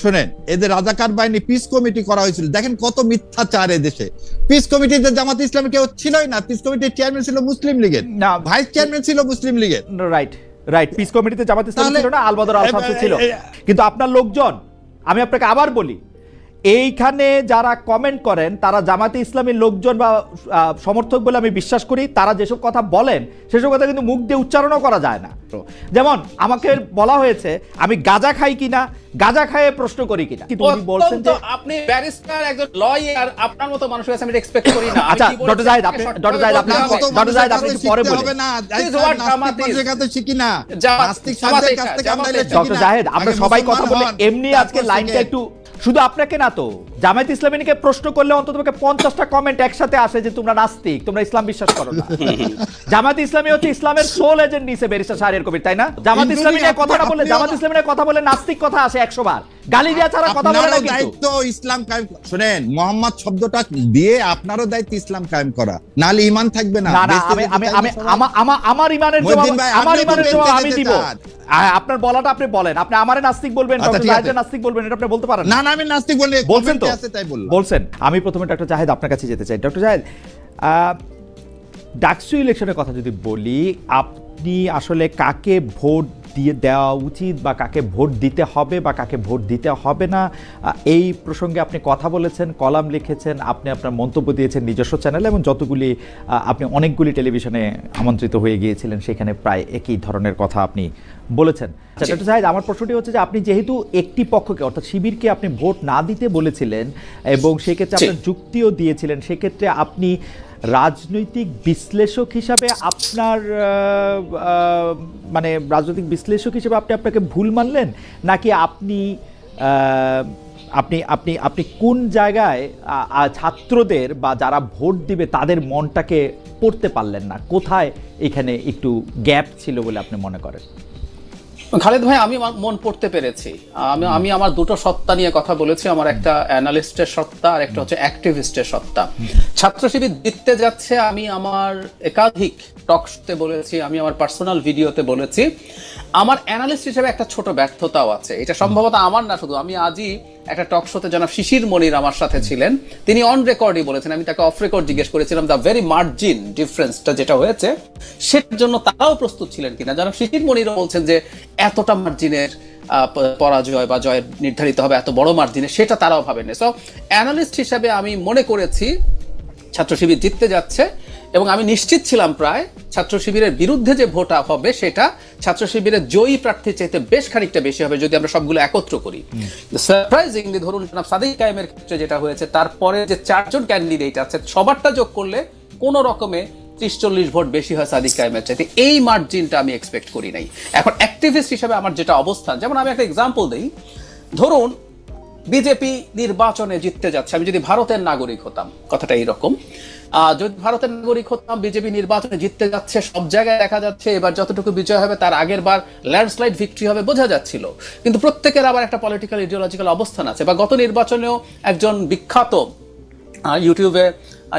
শোনেন, এদের রাজাকার বাহিনী পিস কমিটি করা হয়েছিল, দেখেন কত মিথ্যাচার এদেশে। পিস কমিটিতে জামাত ইসলামী কেউ ছিলই না, পিস কমিটির চেয়ারম্যান ছিল মুসলিম লীগের, ভাইস চেয়ারম্যান ছিল মুসলিম লীগের। রাইট, পিস কমিটিতে জামাত ইসলামী ছিল না, আলবদর আল শামসু ছিল। কিন্তু আপনার লোকজন, আমি আপনাকে আবার বলি, এইখানে যারা কমেন্ট করেন তারা জামাতে ইসলামীর লোকজন বা সমর্থক বলে আমি বিশ্বাস করি। তারা যেসব কথা বলেন সেসব কথা কিন্তু মুখ দিয়ে উচ্চারণও করা যায় না। যেমন আমাকে বলা হয়েছে আমি গাঁজা খাই কিনা, গাঁজা খাইয়ে প্রশ্ন করি কিনা, কিন্তু উনি বলছেন যে আপনি ব্যারিস্টার, একজন লয়ার, আপনার মতো মানুষের কাছে আমি এক্সপেক্ট করি না। আচ্ছা ডক্টর জাহেদ, আপনি পরে বলবেন। ডক্টর জাহেদ, আমরা সবাই কথা বলে এমনি আজকে লাইনটা একটু, শুধু আপনাকে না তো জামায়াত ইসলামীকে প্রশ্ন করলে অন্তত 50টা কমেন্ট একসাথে আসে যে তোমরা নাস্তিক, তোমরা ইসলাম বিশ্বাস করো না। জামায়াত ইসলামী হচ্ছে ইসলামের সোল এজেন্ট নিছে ব্যারিস্টার শাহরিয়ার কবির, তাই না? জামায়াত ইসলামী নিয়ে কথাটা বলে, জামায়াত ইসলামী নিয়ে কথা বলে নাস্তিক কথা আসে 100 বার, গালি দেয়া ছাড়া কথা বলে না। কিন্তু দায়িত্ব ইসলাম কায়েম, শুনেন মোহাম্মদ শব্দটা দিয়ে আপনারও দায়িত্ব ইসলাম কায়েম করা, নালে ঈমান থাকবে না। না আমার ঈমানের জবাব আমি দিব। আপনার বলাটা আপনি বলেন, আপনি আমারে নাস্তিক বলবেন, ডক্টর জাহেদ নাস্তিক বলবেন, এটা আপনি বলতে পারেন না। না আমি নাস্তিক বলি, বলছেন তো, আছে তাই বললাম। বলছেন। আমি প্রথমে ডক্টর জাহেদ আপনার কাছে যেতে চাই। ডক্টর জাহেদ, ডাকসু ইলেকশনের কথা যদি বলি, আপনি আসলে কাকে ভোট দিয়ে দেওয়া উচিত বা কাকে ভোট দিতে হবে বা কাকে ভোট দিতে হবে না, এই প্রসঙ্গে আপনি কথা বলেছেন, কলাম লিখেছেন, আপনি আপনার মন্তব্য দিয়েছেন নিজস্ব চ্যানেলে, এবং যতগুলি আপনি অনেকগুলি টেলিভিশনে আমন্ত্রিত হয়ে গিয়েছিলেন, সেখানে প্রায় একই ধরনের কথা আপনি বলেছেন। ডক্টর জাহেদ, আমার প্রশ্নটি হচ্ছে যে আপনি যেহেতু একটি পক্ষকে অর্থাৎ শিবিরকে আপনি ভোট না দিতে বলেছিলেন এবং সেক্ষেত্রে আপনার যুক্তিও দিয়েছিলেন, সেক্ষেত্রে আপনি রাজনৈতিক বিশ্লেষক হিসাবে আপনার মানে রাজনৈতিক বিশ্লেষক হিসেবে আপনি আপনাকে ভুল মানলেন, নাকি আপনি আপনি আপনি আপনি কোন জায়গায় ছাত্রদের বা যারা ভোট দিবে তাদের মনটাকে পড়তে পারলেন না? কোথায় এখানে একটু গ্যাপ ছিল বলে আপনি মনে করেন? খালেদ ভাই, আমি মন পড়তে পেরেছি। আমি আমার দুটো সত্তা নিয়ে কথা বলেছি, আমার একটা অ্যানালিস্টের সত্তা আর একটা হচ্ছে অ্যাক্টিভিস্টের সত্তা। ছাত্র শিবির জিততে যাচ্ছে, আমি আমার একাধিক টক শোতে বলেছি, আমি আমার পার্সোনাল ভিডিওতে বলেছি। আমার অ্যানালিস্ট হিসেবে একটা ছোট ব্যর্থতাও আছে, এটা সম্ভবত আমার না শুধু। আমি আজই একটা টক শোতে জনাব শিশির মনির আমার সাথে ছিলেন, তিনি অন রেকর্ডই বলেছেন, আমি তাকে অফ রেকর্ড জিজ্ঞেস করেছিলাম দ্য ভেরি মার্জিন ডিফারেন্সটা যেটা হয়েছে সেটার জন্য তারাও প্রস্তুত ছিলেন কিনা। জনাব শিশির মনিরও বলছেন যে এতটা মার্জিনের পরাজয় বা জয় নির্ধারিত হবে এত বড় মার্জিনে, সেটা তারাও ভাবেন। সো অ্যানালিস্ট হিসাবে আমি মনে করেছি ছাত্র শিবির জিততে যাচ্ছে, এবং আমি নিশ্চিত ছিলাম প্রায় ছাত্র শিবিরের বিরুদ্ধে যে ভোট হবে সেটা ছাত্র শিবিরের জয়ী প্রার্থীর চাইতে বেশ খানিকটা বেশি হবে যদি আমরা সবগুলো একত্র করি। সারপ্রাইজিংলি ধরুন জনাব সাদিক কায়েমের ক্ষেত্রে যেটা হয়েছে, তারপরে যে 4 জন ক্যান্ডিডেট আছে সবারটা যোগ করলে কোনো রকমে 30-40 ভোট বেশি হয় সাদিক কায়েমের চাইতে। এই মার্জিনটা আমি এক্সপেক্ট করি নাই। এখন অ্যাক্টিভিস্ট হিসেবে আমার যেটা অবস্থান, যেমন আমি একটা এক্সাম্পল দিই, ধরুন বিজেপি নির্বাচনে জিততে যাচ্ছে, আমি যদি ভারতের নাগরিক হতাম, কথাটা এইরকম, যদি ভারতের নাগরিক হতাম, বিজেপি নির্বাচনে জিততে যাচ্ছে, সব জায়গায় দেখা যাচ্ছে এবার যতটুকু বিজয় হবে তার আগের বার ল্যান্ডস্লাইড ভিক্টরি হবে বোঝা যাচ্ছিল, কিন্তু প্রত্যেকের আবার একটা পলিটিক্যাল ইডিওলজিক্যাল অবস্থান আছে। বা গত নির্বাচনেও একজন বিখ্যাত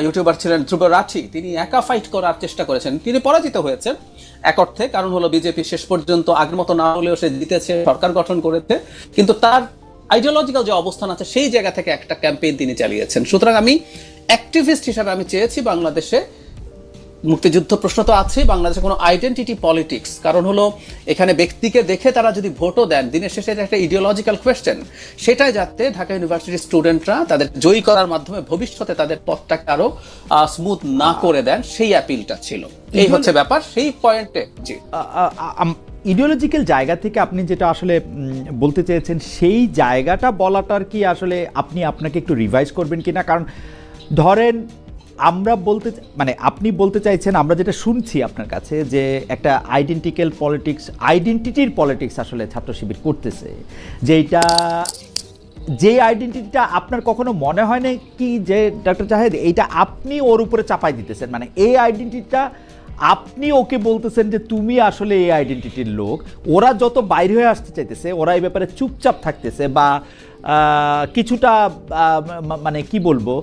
ইউটিউবার ছিলেন ধ্রুব রাঠি, তিনি একা ফাইট করার চেষ্টা করেছেন, তিনি পরাজিত হয়েছেন এক অর্থে, কারণ হলো বিজেপি শেষ পর্যন্ত আগের মতো না হলেও সে জিতেছে, সরকার গঠন করেছে, কিন্তু তার আইডিওলজিক্যাল যে অবস্থান আছে সেই জায়গা থেকে একটা ক্যাম্পেইন তিনি চালিয়েছেন। সুতরাং আমি অ্যাক্টিভিস্ট হিসাবে আমি চেয়েছি বাংলাদেশে মুক্তিযুদ্ধ প্রশ্ন তো আছে, বাংলাদেশে কোনো আইডেন্টিটি পলিটিক্স, কারণ হলো এখানে ব্যক্তিকে দেখে তারা যদি ভোটও দেন, দিনের শেষে একটা ইডিওলজিক্যাল কোয়েশ্চেন, সেটাই যাতে ঢাকা ইউনিভার্সিটির স্টুডেন্টরা তাদের জয়ী করার মাধ্যমে ভবিষ্যতে তাদের পথটাকে আরো স্মুথ না করে দেন, সেই অ্যাপিলটা ছিল। এই হচ্ছে ব্যাপার, সেই পয়েন্টে। জি, ইডিওলজিক্যাল জায়গা থেকে আপনি যেটা আসলে বলতে চেয়েছেন, সেই জায়গাটা বলাটার কি আসলে আপনি আপনাকে একটু রিভাইজ করবেন কিনা? কারণ ধরেন আমরা আপনি বলতে চাইছেন, আমরা যেটা শুনছি আপনার কাছে, যে একটা আইডেন্টিটির পলিটিক্স আসলে ছাত্র শিবির করতেছে, যে আইডেন্টিটিটা আপনার কখনো মনে হয় না কি যে ডক্টর জাহেদ এইটা আপনি ওর উপরে চাপাই দিতেছেন, মানে এই আইডেন্টিটিটা আপনি ওকে বলতেছেন যে তুমি আসলে এই আইডেন্টিটির লোক, ওরা যত বাইরে হয়ে আসতে চাইতেছে, ওরা এই ব্যাপারে চুপচাপ থাকতেছে বা কিছুটা মানে কি বলবো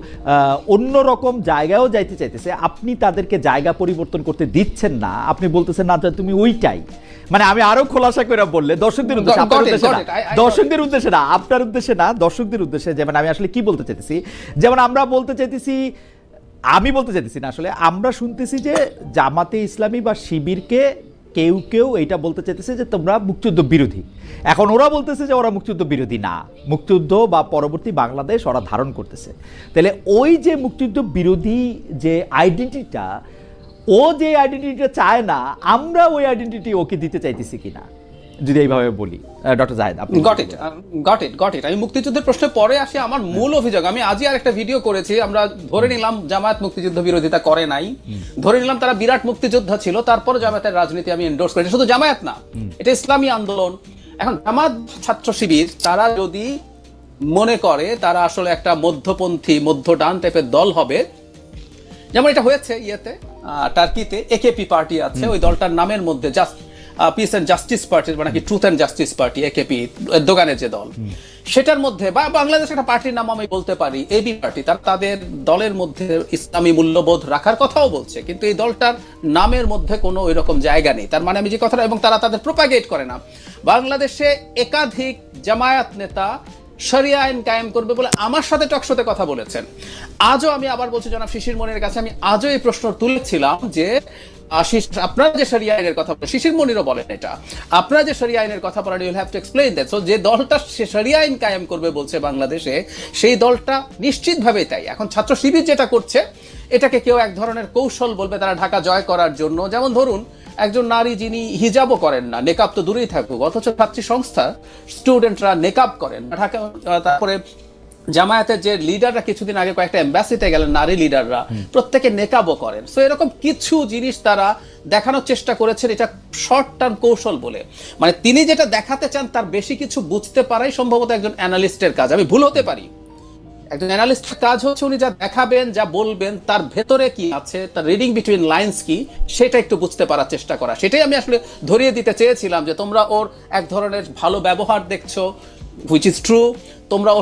অন্যরকম জায়গায়ও যাইতে চাইতেছে, আপনি তাদেরকে জায়গা পরিবর্তন করতে দিচ্ছেন না, আপনি বলতেছেন না তুমি ওইটাই, মানে আমি আরো খোলাসা করে বললে দর্শকদের উদ্দেশ্যে, আপনার উদ্দেশ্যে না, দর্শকদের উদ্দেশ্যে না, আপনার উদ্দেশ্যে না, দর্শকদের উদ্দেশ্যে, যেমন আমি আসলে কি বলতে চাইতেছি, যেমন আমরা বলতে চাইতেছি, আমি বলতে চাইতেছি না, আসলে আমরা শুনতেছি যে জামাতে ইসলামী বা শিবিরকে কেউ কেউ এইটা বলতে চাইতেছে যে তোমরা মুক্তিযুদ্ধ বিরোধী। এখন ওরা বলতেছে যে ওরা মুক্তিযুদ্ধ বিরোধী না, মুক্তিযুদ্ধ বা পরবর্তী বাংলাদেশ ওরা ধারণ করতেছে। তাহলে ওই যে মুক্তিযুদ্ধ বিরোধী যে আইডেন্টিটিটা, ও যে আইডেন্টিটিটা চায় না, আমরা ওই আইডেন্টিটি ওকে দিতে চাইতেছি কিনা, যদি এইভাবে বলি। ডক্টর জাহেদ, আপনি গট ইট। আমি মুক্তিযুদ্ধের প্রশ্নে পরে আসি। আমার মূল অভিযোগ, আমি আজই আর একটা ভিডিও করেছি, আমরা ধরে নিলাম জামায়াত মুক্তিযুদ্ধ বিরোধিতা করে নাই, ধরে নিলাম তারা বিরাট মুক্তিযোদ্ধা ছিল, তারপর জামায়াতের রাজনীতি আমি এন্ডোর্স করি। শুধু জামায়াত না, এটা ইসলামী আন্দোলন। এখন জামাত ছাত্র শিবির তারা যদি মনে করে তারা আসলে একটা মধ্যপন্থী মধ্য ডান টাইপের দল হবে, যেমন এটা হয়েছে টার্কিতে একেপি পার্টি আছে, ওই দলটার নামের মধ্যে just peace and justice party, মানে কি truth and justice party, AKP দোকানের যে দল, সেটার মধ্যে বা বাংলাদেশ একটা পার্টির নাম আমি বলতে পারি এবি পার্টি, তাদের দলের মধ্যে ইসলামী মূল্যবোধ রাখার কথাও বলছে, কিন্তু এই দলটার নামের মধ্যে কোনো ওই রকম জায়গা নেই। তার মানে আমি যে কথাটা, এবং তারা তাদের প্রোপাগেট করে না। বাংলাদেশে একাধিক জামায়াত নেতা শরিয়া আইন কায়েম করবে বলে আমার সাথে টকশোতে কথা বলেছেন। আজও আমি আবার বলছি, জনাব শিশির মনিরের কাছে আমি আজও এই প্রশ্ন তুলেছিলাম যে আপনারা যে শরিয়া আইনের কথা বলেন, শিশির মনিরও বলেন এটা, আপনারা যে শরিয়া আইনের কথা বলেন, you will have to explain that. So যে দলটা শরিয়া আইন কায়েম করবে বলছে বাংলাদেশে, সেই দলটা নিশ্চিতভাবেই তাই। এখন ছাত্র শিবির যেটা করছে, এটাকে কেউ এক ধরনের কৌশল বলবে তারা ঢাকা জয় করার জন্য। যেমন ধরুন একজন নারী যিনি হিজাবও করেন না, নেকাব তো দূরেই থাকুক, অথচ ছাত্রী সংস্থা স্টুডেন্টরা নেকাব করেন ঢাকা। তারপরে জামায়াতের যে লিডাররা কিছুদিন আগে কয়েকটা এম্বাসিতে গেলেন, নারী লিডাররা প্রত্যেকে নেকাবও করেন। সো এরকম কিছু জিনিস তারা দেখানোর চেষ্টা করেছেন, এটা শর্ট টার্ম কৌশল বলে। মানে তিনি যেটা দেখাতে চান তার বেশি কিছু বুঝতে পারাই সম্ভবত একজন অ্যানালিস্টের কাজ। আমি ভুল হতে পারি, একজন অ্যানালিস্টের কাজ হচ্ছে উনি যা দেখাবেন, যা বলবেন, তার ভেতরে কি আছে, তার রিডিং বিটুইন লাইন্স কি, সেটা একটু বুঝতে পারার চেষ্টা করা। সেটাই আমি আসলে ধরিয়ে দিতে চেয়েছিলাম যে তোমরা ওর এক ধরনের ভালো ব্যবহার দেখছো, হুইচ ইজ ট্রু। তোমরা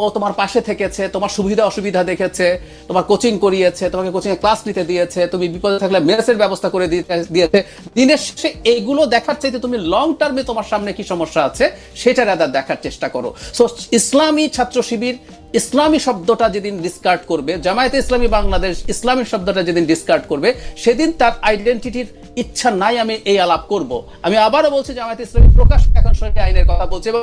ও তোমার পাশে থেকেছে, তোমার সুবিধা অসুবিধা দেখেছে, তোমার কোচিং করিয়েছে, তোমাকে কোচিং এ ক্লাস নিতে দিয়েছে, তুমি বিপদে থাকলে মেসের ব্যবস্থা করে দিয়েছে। দিনের শেষে এগুলো দেখার চাইতে তুমি লং টার্মে তোমার সামনে কি সমস্যা আছে সেটা রাদার দেখার চেষ্টা করো। সো ইসলামী ছাত্র শিবির ইসলামী শব্দটা যেদিন ডিসকার্ড করবে, জামায়াতে ইসলামী বাংলাদেশ ইসলামী শব্দটা যেদিন ডিসকার্ড করবে, সেদিন তার আইডেন্টিটির ইচ্ছা নাই আমি এই আলাপ করব। আমি আবারও বলছি, জামায়াতে ইসলামী প্রকাশ এখন শরিয়া আইনের কথা বলছে, এবং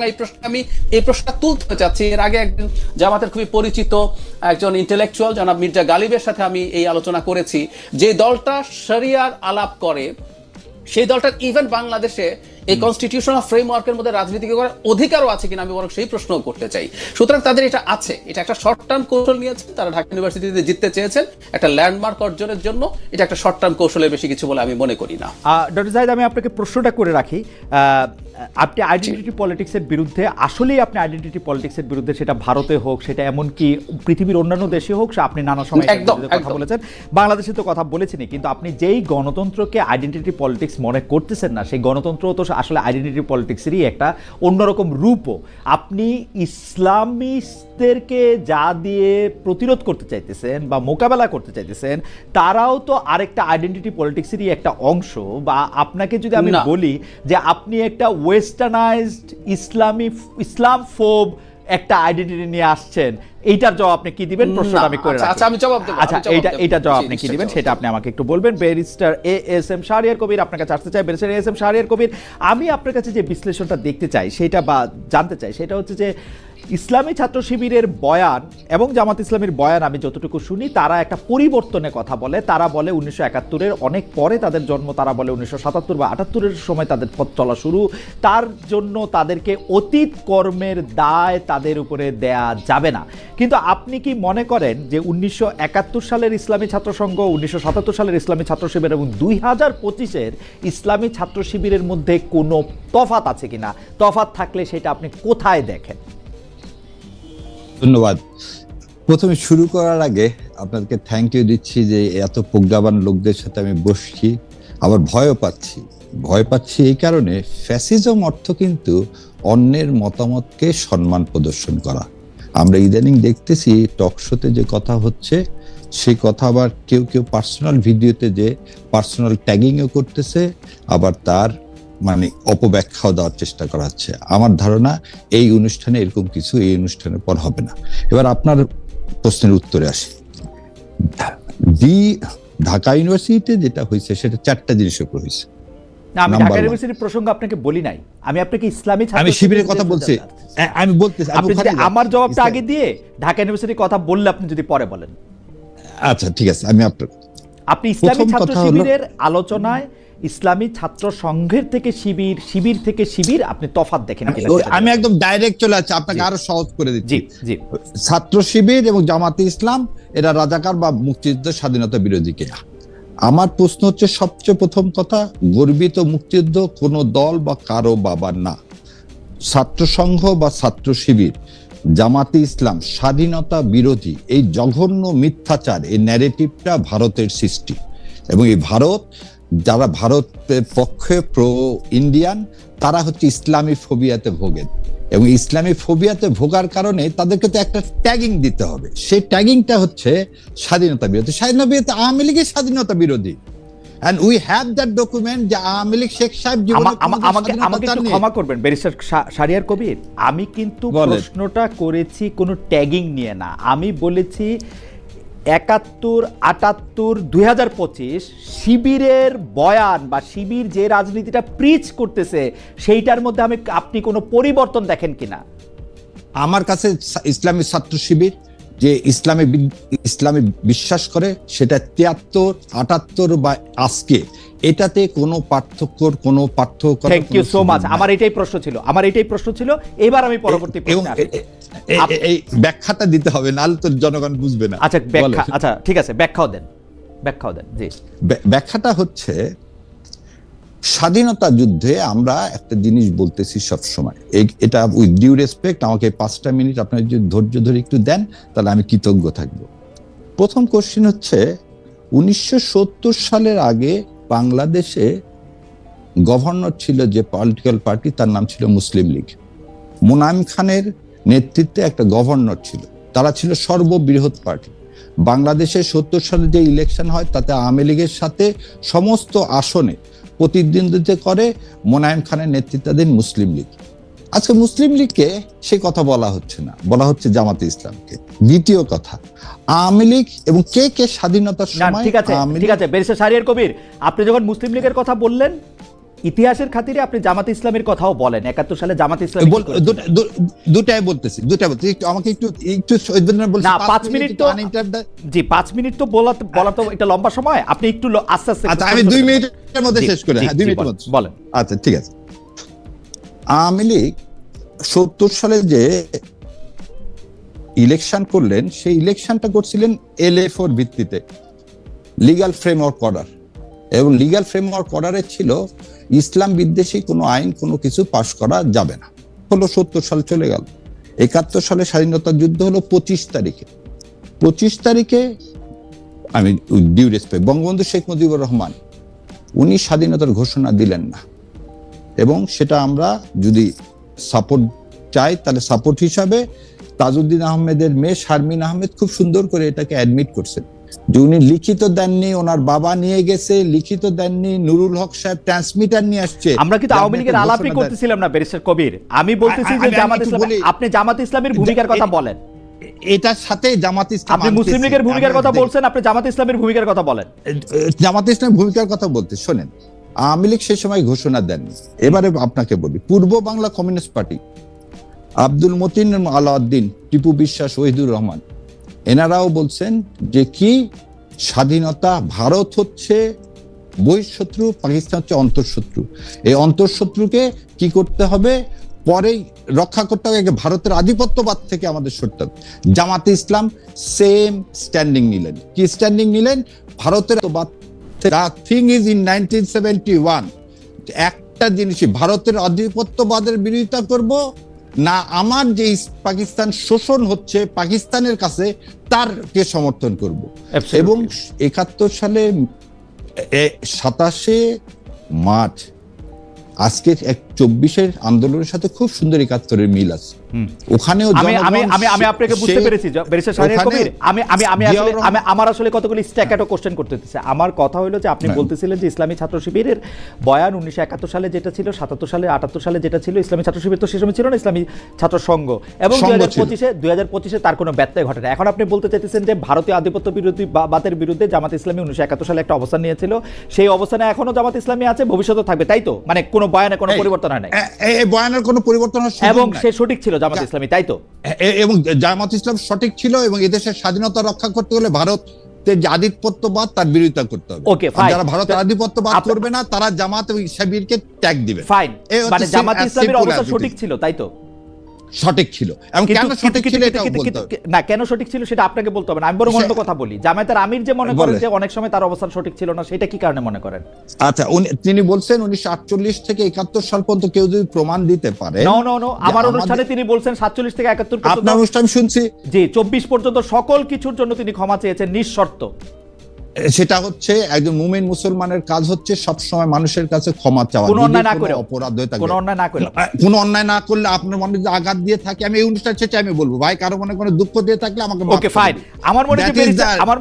আমি এই প্রশ্নটা তুলতে চাচ্ছি। এর আগে একদিন জামাতের খুবই পরিচিত একজন ইন্টেলেকচুয়াল জনাব মির্জা গালিবের সাথে আমি এই আলোচনা করেছি, যে দলটা শরিয়ার আলাপ করে, সেই দলটার ইভেন বাংলাদেশে এই কনস্টিটিউশনাল ফ্রেমওয়ার্কের মধ্যে রাজনীতি করার অধিকারও আছে কিনা আমি বরং সেই প্রশ্নও করতে চাই। সুতরাং তাদের এটা আছে, এটা একটা শর্ট টার্ম কৌশল নিয়েছে, তারা ঢাকা ইউনিভার্সিটিতে জিততে চেয়েছেন একটা ল্যান্ডমার্ক অর্জনের জন্য। এটা একটা শর্ট টার্ম কৌশলের বেশি কিছু বলে আমি মনে করি না। ডক্টর জাহিদ, আমি আপনাকে প্রশ্নটা করে রাখি, আপনি আইডেন্টিটি পলিটিক্সের বিরুদ্ধে, আসলেই আপনি আইডেন্টিটি পলিটিক্সের বিরুদ্ধে, সেটা ভারতে হোক, সেটা এমনকি পৃথিবীর অন্যান্য দেশে হোক, আপনি নানা সময় কথা বলেছেন, বাংলাদেশে তো কথা বলেছেনই, কিন্তু আপনি যেই গণতন্ত্রকে আইডেন্টিটি পলিটিক্স মনে করতেছেন না, সেই গণতন্ত্র তো আসলে আইডেন্টিটি পলিটিক্সেরই একটা অন্যরকম রূপও। আপনি ইসলামিস্টদেরকে যা দিয়ে প্রতিরোধ করতে চাইতেছেন বা মোকাবেলা করতে চাইতেছেন, তারাও তো আরেকটা আইডেন্টিটি পলিটিক্সেরই একটা অংশ। বা আপনাকে যদি আমি বলি যে আপনি একটা ওয়েস্টার্নাইজড ইসলাম ফোব একটা আইডেন্টিটি নিয়ে আসছেন, এইটার জবাব আপনি কি দিবেন? প্রশ্নটা আমি করে রাখি। আচ্ছা, আমি জবাব দেব। আচ্ছা, এইটা জবাব আপনি কি দিবেন সেটা আপনি আমাকে একটু বলবেন। ব্যারিস্টার এএসএম শাহরিয়ার কবির, আপনার কাছে আসতে চাই। ব্যারিস্টার এএসএম শাহরিয়ার কবির, আমি আপনার কাছে যে বিশ্লেষণটা দেখতে চাই সেটা বা জানতে চাই সেটা হচ্ছে যে ইসলামী ছাত্র শিবিরের বয়ান এবং জামাত ইসলামীর বয়ান আমি যতটুকু শুনি, তারা একটা পরিবর্তনের কথা বলে। তারা বলে 1971-এর অনেক পরে তাদের জন্ম, তারা বলে 1977 বা 78-এর সময় তাদের পথ চলা শুরু, তার জন্য তাদেরকে অতীত কর্মের দায় তাদের উপরে দেয়া যাবে না। কিন্তু আপনি কি মনে করেন যে 1971 সালের ইসলামী ছাত্র সংঘ, 1977 সালের ইসলামী ছাত্র শিবির এবং 2025-এর ইসলামী ছাত্র শিবিরের মধ্যে কোনো তফাৎ আছে কিনা? তফাৎ থাকলে সেটা আপনি কোথায় দেখেন? ধন্যবাদ। প্রথমে শুরু করার আগে আপনাদেরকে থ্যাংক ইউ দিচ্ছি যে এত প্রজ্ঞাবান লোকদের সাথে আমি বসছি। আবার ভয় পাচ্ছি এই কারণে, ফ্যাসিজম অর্থ কিন্তু অন্যের মতামতকে সম্মান প্রদর্শন করা। আমরা ইদানিং দেখতেছি টকশোতে যে কথা হচ্ছে, সেই কথা আবার কেউ কেউ পার্সোনাল ভিডিওতে যে পার্সোনাল ট্যাগিংও করতেছে, আবার তার মানে অপব্যাখ্যাও দেওয়ার চেষ্টা করা হচ্ছে। আমার ধারণা এই অনুষ্ঠানে এরকম কিছু এই অনুষ্ঠানের পর হবে না। এবার আপনার প্রশ্নের উত্তরে আসি। ঢাকা ইউনিভার্সিটিতে যেটা হয়েছে সেটা 4টা জিনিসের উপর হয়েছে। না, আমি ঢাকা ইউনিভার্সিটির প্রসঙ্গ আপনাকে বলি নাই, আমি আপনাকে ইসলামী ছাত্র আমি শিবিরের কথা বলছি, আমি বলতেছি আপনি যদি আমার জবাবটা আগে দিয়ে ঢাকা ইউনিভার্সিটির কথা বললে আপনি যদি পরে বলেন। আচ্ছা ঠিক আছে, আমি আপনি ইসলামী ছাত্র শিবিরের আলোচনায় ইসলামী ছাত্র সংঘের থেকে শিবির, শিবির থেকে শিবির, আপনি তফাৎ দেখেন কিনা? আমি একদম ডাইরেক্ট চলে যাচ্ছি, আপনাকে আরো সহজ করে দিচ্ছি। জি, ছাত্র শিবির এবং জামাতে ইসলাম এরা রাজাকার বা মুক্তিযুদ্ধের স্বাধীনতা বিরোধী কিনা? আমার প্রশ্ন হচ্ছে, সবচেয়ে প্রথম কথা, গর্বিত মুক্তিযুদ্ধ কোনো দল বা কারো বাবার না। ছাত্র সংঘ বা ছাত্র শিবির, জামাতে ইসলাম স্বাধীনতা বিরোধী, এই জঘন্য মিথ্যাচার, এই ন্যারেটিভটা ভারতের সৃষ্টি। এবং এই ভারত, যারা ভারতের পক্ষে প্রো ইন্ডিয়ান, তারা হচ্ছে ইসলামী ফোবিয়াতে ভোগেন, এবং ইসলামী ফোবিয়াতে ভোগার কারণে তাদেরকে তো একটা ট্যাগিং দিতে হবে। সেই ট্যাগিংটা হচ্ছে স্বাধীনতা বিরোধী। স্বাধীনতা বিরোধী, আওয়ামী লীগের স্বাধীনতা বিরোধী। And we have that document যে আওয়ামী লীগ শেখ সাহেব আমাকে একটু ক্ষমা করবেন ব্যারিস্টার শাহরিয়ার কবির, আমি কিন্তু প্রশ্নটা করেছি কোনো ট্যাগিং নিয়ে না। আমি বলেছি ৭১, ৭৮, ২০২৫ শিবিরের বয়ান বা শিবির যে রাজনীতিটা প্রিচ করতেছে সেইটার মধ্যে আপনি কোনো পরিবর্তন দেখেন কিনা? আমার কাছে ইসলামী ছাত্র শিবির যে ইসলামে বিশ্বাস করে, সেটা ৭৩, ৭৮ বা আজকে, এটাতে কোনো পার্থক্য। Thank you so much. আমার এটাই প্রশ্ন ছিল। এবার আমি পরবর্তী প্রশ্নে আসি। এই ব্যাখ্যাটা দিতে হবে, নাহলে তো জনগণ বুঝবে না। আচ্ছা ঠিক আছে, ব্যাখ্যাও দেন। জি, ব্যাখ্যাটা হচ্ছে, স্বাধীনতা যুদ্ধে আমরা একটা জিনিস বলতেছি সবসময়, এটা উইথ ডিউ রেসপেক্ট, আমাকে 5টা মিনিট আপনার যদি ধৈর্য ধরে একটু দেন তাহলে আমি কৃতজ্ঞ থাকব। প্রথম কোশ্চেন হচ্ছে, 1970 সালের আগে বাংলাদেশে গভর্নর ছিল যে পলিটিক্যাল পার্টি, তার নাম ছিল মুসলিম লীগ। মোনায়েম খানের নেতৃত্বে একটা গভর্নর ছিল, তারা ছিল সর্ববৃহৎ পার্টি। বাংলাদেশে 70 সালে যে ইলেকশন হয় তাতে আওয়ামী লীগের সাথে সমস্ত আসনে প্রতিদ্বন্দ্বিতা করে মোনায়েম খানের নেতৃত্বাধীন মুসলিম লীগ। আজকে মুসলিম লীগকে সে কথা বলা হচ্ছে না, বলা হচ্ছে জামাতে ইসলামকে। দ্বিতীয় কথা, আওয়ামী লীগ এবং কে স্বাধীনতার সময়, ঠিক আছে ব্যারিস্টার শাহরিয়ার কবির, আপনি যখন মুসলিম লীগের কথা বললেন, ইতিহাসের খাতিরে আপনি জামাতে ইসলামের কথাও বলেন। ৭১ সালে জামাতে ইসলাম, দুটাই বলতেছি, আমাকে একটু 5 মিনিট তো, জি 5 মিনিট তো বলা তো এটা লম্বা সময়, আপনি একটু আস্তে আস্তে। আচ্ছা, আমি 2 মিনিটের মধ্যে শেষ করে, 2 মিনিটের মধ্যে বলেন। আচ্ছা ঠিক আছে। আওয়ামী লীগ 70 সালে যে ইলেকশন করলেন, সেই ইলেকশনটা করছিলেন LA4 ভিত্তিতে, লিগ্যাল ফ্রেমওয়ার্ক অর্ডার। এবং লিগ্যাল ফ্রেমওয়ার্ক অর্ডারে ছিল ইসলাম বিদ্বেষী কোনো আইন, কোনো কিছু পাশ করা যাবে না। হলো 70 সাল চলে গেল। ৭১ সালে স্বাধীনতা যুদ্ধ হলো 25 তারিখে। আমি ডিউ রেসপেক্ট, বঙ্গবন্ধু শেখ মুজিবুর রহমান, উনি স্বাধীনতার ঘোষণা দিলেন না। এবং সেটা আমরা যদি সাপোর্ট চাই, তাহলে সাপোর্ট হিসাবে তাজউদ্দিন আহমেদের মেয়ে শারমিন আহমেদ খুব সুন্দর করে এটাকে অ্যাডমিট করছেন যে উনি লিখিত দেননি, ওনার বাবা নিয়ে গেছে, লিখিত দেননি, নুরুল হক সাহেব ট্রান্সমিটার নিয়ে আসছে। আমরা কিন্তু আওয়ামী লীগের আলাপই করতেছিলাম না ব্যারিস্টার কবির, আমি বলতেছি যে জামাতে ইসলাম, আপনি জামাতে ইসলামের ভূমিকার কথা বলেন। এটার সাথে জামাতে ইসলাম, আপনি মুসলিম লীগের ভূমিকার কথা বলছেন, আপনি জামাতে ইসলামের ভূমিকার কথা বলেন। জামাতে ইসলামের ভূমিকার কথা বলতে শোনেন, আওয়ামী লীগ সেই সময় ঘোষণা দেননি। এবারে আপনাকে বলি, পূর্ব বাংলা কমিউনিস্ট পার্টি, আব্দুল মতিন, আলাউদ্দিন, টিপু বিশ্বাস, ওহিদুর রহমান, এনারাও বলছেন যে কি স্বাধীনতা, ভারত হচ্ছে বহিঃশত্রু, পাকিস্তান হচ্ছে অন্তঃশত্রু। এই অন্তঃশত্রুকে কি করতে হবে, পরেই রক্ষা করতে হবে, ভারতের আধিপত্যবাদ থেকে আমাদের সরতে হবে। জামাতে ইসলাম সেম স্ট্যান্ডিং নিলেন। কি স্ট্যান্ডিং নিলেন? ভারতের থিং ইজ ইন 1971 একটা জিনিসই, ভারতের আধিপত্যবাদের বিরোধিতা করব না, আমার যে পাকিস্তান শোষণ হচ্ছে পাকিস্তানের কাছে, তারকে সমর্থন করব। এবং ৭১ সালে 27 মার্চ, আজকে 24-এর আন্দোলনের সাথে খুব সুন্দর 71-এর মিল আছে। ওখানেও আমি আপনাকে বুঝতে পেরেছি ব্যারিস্টার শাহরিয়ার কবির। আমি আমার আসলে কতগুলো স্ট্যাকেটো কোশ্চেন করতে দিচ্ছে। আমার কথা হলো যে আপনি বলতেছিলেন যে ইসলামী ছাত্র শিবিরের বয়ান 1971 সালে যেটা ছিল, 77 সালে, 78 সালে যেটা ছিল, ইসলামী ছাত্র শিবির তো সে সময় ছিল না, ইসলামী ছাত্র সংঘ, এবং 2025-এ তার কোনো ব্যত্যয় ঘটে না। এখন আপনি বলতে চাইতেছেন যে ভারতীয় আধিপত্য বিরোধী বাতের বিরুদ্ধে জামাত ইসলামী 1971 সালে একটা অবস্থান নিয়েছিল, সেই অবস্থানে এখনো জামাত ইসলামী আছে, ভবিষ্যতে থাকবে, তাই তো? মানে কোনো বয়ানে কোনো পরিবর্তন হয় না, এই বয়ানের কোনো পরিবর্তন হয় না, এবং সে সঠিক ছিল জামাত ইসলামী, তাই তো? এবং জামাত ইসলাম সঠিক ছিল, এবং এদেশের স্বাধীনতা রক্ষা করতে হলে ভারতের যে আধিপত্যবাদ তার বিরোধিতা করতে হবে। ওকে, ফাইন। যারা ভারতের আধিপত্যবাদ করবে না তারা জামাত এবং শিবিরকে ট্যাগ দিবে। ফাইন, মানে জামাত ইসলামের অবস্থা সঠিক ছিল, তাই তো? সঠিক ছিল। এবং কেন সঠিক ছিল এটা বলতে হবে না, কেন সঠিক ছিল সেটা আপনাকে বলতে হবে না, আমি বরং অন্য কথা বলি। জামায়াতের আমির যে মনে করেন যে অনেক সময় তার অবস্থান সঠিক ছিল না, সেটা কি কারণে মনে করেন? আচ্ছা, তিনি বলছেন 1948 থেকে 71 সাল পর্যন্ত কেউ যদি প্রমাণ দিতে পারে। নো, আমার অনুষ্ঠানে তিনি বলছেন 47 থেকে 71 পর্যন্ত। আপনার অনুষ্ঠান শুনছি। জি, 24 পর্যন্ত সকল কিছুর জন্য তিনি ক্ষমা চেয়েছেন নিঃশর্ত। সেটা হচ্ছে একজন মুমিন মুসলমানের কাজ হচ্ছে সব সময় মানুষের কাছে ক্ষমা চাওয়া, কোনো অন্যায় না করে, অপরাধ হয়ে থাকে, কোনো অন্যায় না করে, কোনো অন্যায় না করলে আপনার মনে যদি আঘাত দিয়ে থাকে, আমি এই অনুষ্ঠান শেষে আমি বলবো ভাই কারো মনে কোনো দুঃখ দিয়ে থাকলে আমাকে মাফ ওকে, করে ফাইন। দিন। আমার মনে হয়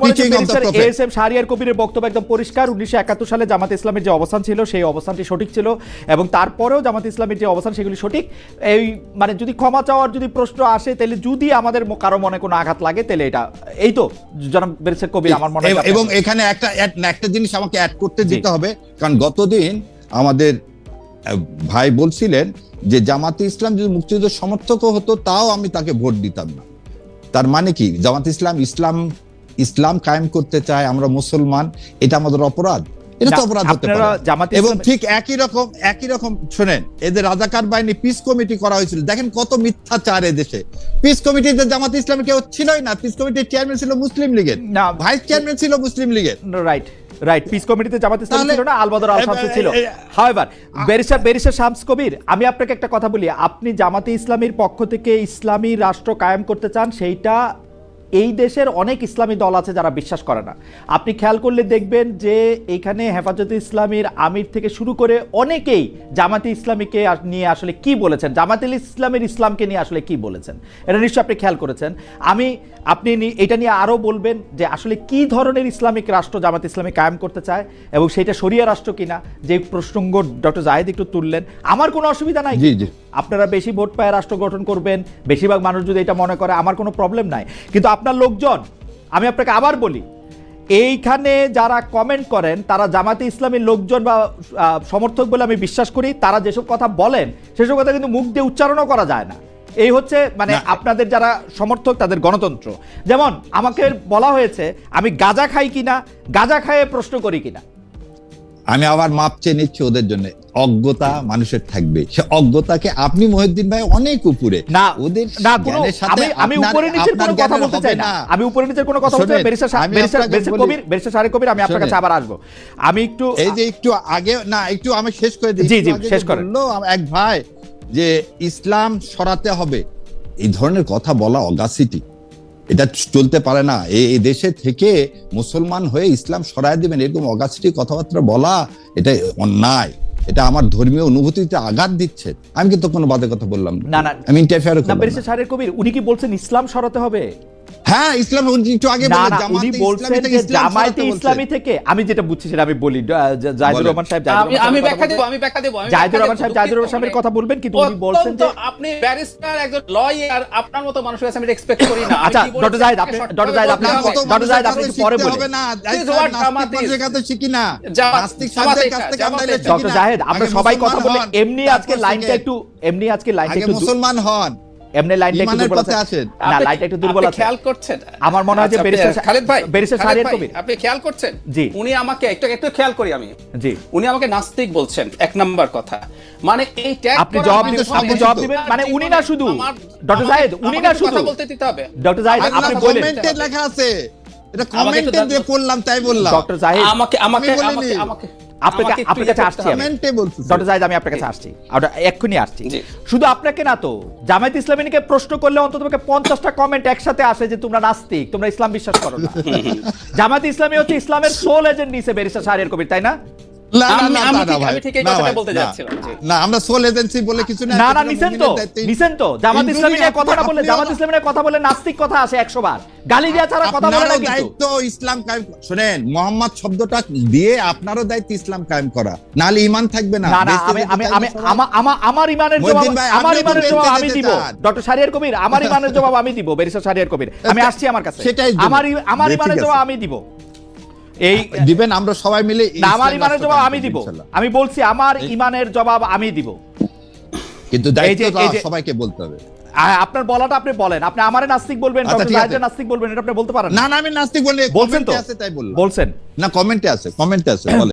Teaching of the ASM Shahriar কবিরের বক্তব্য একদম পরিষ্কার। 1971 সালে জামাত ইসলামের যে অবস্থান ছিল সেই অবস্থানটি সঠিক ছিল, এবং তারপরেও জামাত ইসলামের যে অবস্থান সেগুলি সঠিক। এই মানে যদি ক্ষমা চাওয়ার যদি প্রশ্ন আসে, তাহলে যদি আমাদের কারো মনে কোনো আঘাত লাগে, তাহলে এটা এই তো জনাব ব্যারিস্টার কবির আমার মনে হয়। এবং এখানে একটা জিনিস আমাকে অ্যাড করতে দিতে হবে, কারণ গতদিন আমাদের ভাই বলছিলেন যে জামাতে ইসলাম যদি মুক্তিযুদ্ধের সমর্থকও হতো তাও আমি তাকে ভোট দিতাম না। তার মানে কি? জামাত ইসলাম কায়েম করতে চায়, আমরা মুসলমান, এটা আমাদের অপরাধ? এটা তো অপরাধ হতে পারে। এবং ঠিক একই রকম শোনেন, এদের রাজাকার বাহিনী পিস কমিটি করা হয়েছিল, দেখেন কত মিথ্যাচার এদেশে। পিস কমিটিতে জামাত ইসলামী কেউ ছিলই না, পিস কমিটির চেয়ারম্যান ছিল মুসলিম লীগের, ভাইস চেয়ারম্যান ছিল মুসলিম লীগের। রাইট, পিস কমিটিতে জামাত ইসলামী ছিল না, আলবদর আল শামস ছিল। হাওয়েভার, ব্যারিস্টার শামস কবির, আমি আপনাকে একটা কথা বলি, আপনি জামাতে ইসলামীর পক্ষ থেকে ইসলামী রাষ্ট্র কায়েম করতে চান, সেইটা এই দেশের অনেক ইসলামী দল আছে যারা বিশ্বাস করে না। আপনি খেয়াল করলে দেখবেন যে এখানে হেফাজতে ইসলামীর আমির থেকে শুরু করে অনেকেই জামাতে ইসলামীকে নিয়ে আসলে কি বলেছেন, জামাতে ইসলামের ইসলামকে নিয়ে আসলে কি বলেছেন, এটা নিশ্চয়ই আপনি খেয়াল করেছেন। আপনি এটা নিয়ে আরও বলবেন যে আসলে কি ধরনের ইসলামিক রাষ্ট্র জামাতে ইসলামী কায়েম করতে চায়, এবং সেটা শরিয়া রাষ্ট্র কিনা, যে প্রসঙ্গ ডক্টর জাহেদ একটু তুললেন। আমার কোনো অসুবিধা নাই, আপনারা বেশি ভোট পায় রাষ্ট্র গঠন করবেন, বেশিরভাগ মানুষ যদি এটা মনে করে, আমার কোনো প্রবলেম নাই। কিন্তু আপনার লোকজন, আমি আপনাকে আবার বলি, এইখানে যারা কমেন্ট করেন তারা জামাতে ইসলামীর লোকজন বা সমর্থক বলে আমি বিশ্বাস করি। তারা যেসব কথা বলেন সেসব কথা কিন্তু মুখ দিয়ে উচ্চারণও করা যায় না। এই হচ্ছে মানে আপনাদের যারা সমর্থক তাদের গণতন্ত্র। যেমন আমাকে বলা হয়েছে আমি গাঁজা খাই কিনা, গাঁজা খাইয়ে প্রশ্ন করি কিনা। আমি আবার মাপ চেয়ে নিচ্ছি ওদের জন্য। অজ্ঞতা মানুষের থাকবে, সে অজ্ঞতাকে আপনি মহিউদ্দিন ভাই অনেক উপরে না, ওদের না আমি উপরে নিচের কোনো কথা বলতে চাই না, আমি উপরে নিচের কোনো কথা বলতে চাই। ব্যারিস্টার শাহরিয়ার কবির, আমি আপনার কাছে আবার আসবো। আমি একটু এই যে একটু আগে না, একটু আমি শেষ করে দিই। জি শেষ করেন। এক ভাই যে ইসলাম সরাতে হবে, এই ধরনের কথা বলা অগাসিটি, এটা চলতে পারে না। এই দেশে থেকে মুসলমান হয়ে ইসলাম সরায় দিবেন এরকম অগাসিটি কথাবার্তা বলা, এটা অন্যায়, এটা আমার ধর্মীয় অনুভূতিতে আঘাত দিচ্ছে। আমি কিন্তু কোনো বাজে কথা বললাম না, আমি ইন্টারফেয়ার করলাম না। ব্যারিস্টার শাহরিয়ার কবির, উনি কি বলছেন ইসলাম সরাতে হবে? হ্যাঁ, ইসলাম একটু আগে উনি বলছেন যে জামায়াতে ইসলামী থেকে, আমি যেটা বুঝছি সেটা আমি বলি। জাহিদুর রহমান সাহেব, আমি ব্যাখ্যা দেব। জাহিদুর রহমান সাহেবের কথা বলবেন, কিন্তু উনি বলছেন যে আপনি ব্যারিস্টার, একজন লয়ার, আপনার মতো মানুষের কাছে আমি এক্সপেক্ট করি না। আচ্ছা, ডক্টর জাহিদ আপনি একটু পরে বলবেন। শিখি না নাস্তিক সাহেবদের কাছ থেকে আমরা শিখি না। ডক্টর জাহিদ, আমরা সবাই কথা বলে এমনি আজকে লাইনটা একটু মুসলমান হন, এমনি লাইনটা একটু দুর্বল আছে না, লাইনটা একটু দুর্বল আছে। খেয়াল করছেন? আমার মনে হয় যে খালেদ ভাই, ব্যারিস্টার শাহরিয়ার কবির, আপনি খেয়াল করছেন? জি। উনি আমাকে একটু খেয়াল করি আমি। জি। উনি আমাকে নাস্তিক বলছেন, এক নাম্বার কথা। মানে এই ট্যাগ আপনি জবাব দিবেন মানে উনি না শুধু ডক্টর জাহিদ, উনি না শুধু কথা বলতে দিতে হবে। ডক্টর জাহিদ আপনি বলেন, কমেন্টে লেখা আছে, এটা কমেন্টে দিয়ে পড়লাম তাই বললাম। ডক্টর জাহিদ আমাকে আপনার কাছে আসছি, ডক্টর জাহিদ আমি আপনার কাছে আসছি, এক্ষুনি আসছি। শুধু আপনাকে না তো, জামায়াত ইসলামীকে প্রশ্ন করলে অন্তত 50টা কমেন্ট একসাথে আসে যে তোমরা নাস্তিক, তোমরা ইসলাম বিশ্বাস করো না। জামায়াত ইসলামী হচ্ছে ইসলামের সোল এজেন্ট নিছে ব্যারিস্টার শাহরিয়ার কবির, তাই না? না, না, না, আমি না, ঠিক- ভাই, আমি ঠিক এই না, কথাটা ভাই, বলতে না। যাচ্ছিলাম, জি। না, আমরা সোল এজেন্সি বলে কিছু না। না না এটা নিছেন তো মুমিনের দায়িত্ব। নিছেন তো জামাত Including ইসলামী নিয়ে কথাটা বলে আপনিও- জামাত ইসলামী নিয়ে কথা বলে নাস্তিক কথা আসে 100 বার গালি দেওয়া ছাড়া কথা বলে না আপনারও কিন্তু দায়িত্ব ইসলাম কায়েম। শুনেন, মোহাম্মদ শব্দটা দিয়ে আপনারও দায়িত্ব ইসলাম কায়েম করা, নাহলে ঈমান থাকবে না। না না বেঁচে আমি যেতে আমি চাইলে আমি সবাই- আমা- আমা- আমার ইমানের জবাব মহিউদ্দিন ভাই, আমার আপনি তো ইমানের বেঁচে জবাব আমি যেতে দিব চান। ডক্টর শাহরিয়ার কবির আমার ইমানের জবাব আমি দিব ব্যারিস্টার শাহরিয়ার কবির আমি আসছি আমার কাছে সেটাই জন্য। আমার ঠিক ইমানের আছে। জবাব আমি দিব এই দিবেন, আমরা সবাই মিলে না আমার ইসলাম ইমানের রাষ্ট্র জবাব কায়েম আমি করব, দিব ইনশাআল্লাহ। আমি বলছি আমার ইমানের জবাব আমি দিব কিন্তু এই দায়িত্ব যে- এই যে- সবাইকে বলতে হবে। আপনার বলাটা আপনি বলেন আপনি আমারে নাস্তিক বলবেন আচ্ছা, ডক্টর ঠিক আছে। জাহিদের নাস্তিক বলবেন এটা আপনি বলতে পারেন না না, আমি নাস্তিক বলে বলছেন তো আছে তাই বললাম। বলছেন না, কমেন্টে আছে, কমেন্টে আছে, বলেন।